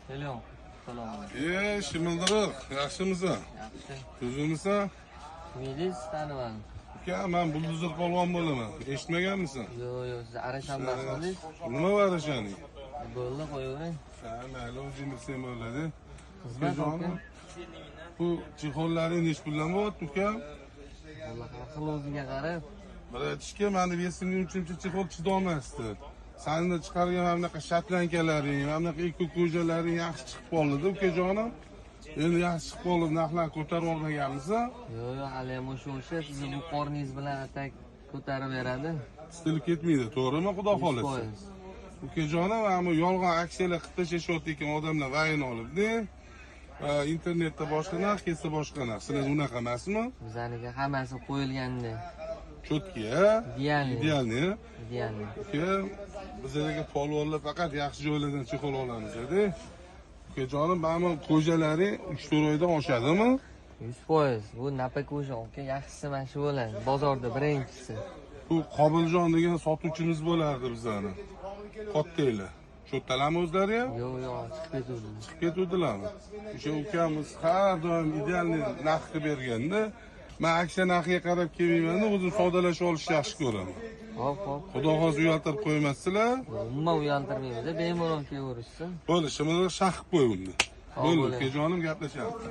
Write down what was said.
Selam. Salom. Shimildiriq, yaxshimisan? Yaxshi. O'zingmisan? Melis taniman. Uka, men bulduzor polvon bo'laman. Eshitmaganmisan? Yo'q, siz Arashan basmisiz? Nima var ashani? Bo'ldi, qo'yavering. Ha, mayli, o'zing bilsang bo'ladi. Xizmat Ukajonim, bu chexollaring nech puldan bo'lyapti, uka? Alloh xil o'ziga qarab. Bir aytishga, meni besimning uchinchi chexol chidolmasdi. Seni chiqargan mana bunaqa shotlankalaring, mana bunaqa eko'jalaring yaxshi chiqib qoldi, ukajonim. Endi yaxshi chiqib qoldi, narxlarni ko'tarib olmaganmisan? Yo'q, hali ham o'sha sizni bu qorningiz bilan atak ko'tarib beradi. Stil ketmaydi, to'g'rimi, xudo xolasa? 100%. Ukajonim, mana yolg'on aksiyalar qilib tashlayotgan odamlar vayini olibdi. Internetda boshqa narx, kelsa boshqa narx. Sizlar unaqa emasmi? Bizaniga hammasi qo'yilganda. Chotki, Idealniy. Idealniy. Idealniy. Uka, bizlarga polvonlar faqat yaxshi joylardan chexol olamiz edi. Ukajonim, mana qo'jalaring 3-4 oydan oshadimi? 100%. Bu napako'sha aka yaxshisi mana shu bo'ladi. Bozorda birinchisi. Bu Qobiljon degan sotuvchimiz bo'lardi bizlarni. Qottaylar. Cho'ttalarmi o'zlari ham? Yo'q, chiqib ketuvdi. Chiqib ketuvdilarmi? O'sha ukamiz har doim idealniy narx qilib berganda, men aksiya narxiga qarab kelmayman, o'zim savdolashib olishni yaxshi ko'raman. Hop. Xudo xohlasa uyaltirib qo'ymasizlar. Umuman uyaltirmaymiz, bemalol kelaverishsin. Bo'ldi, shimini shax qo'y unda. Hop, Bo'ldi, bo'ladi. ukajonim gaplashamiz.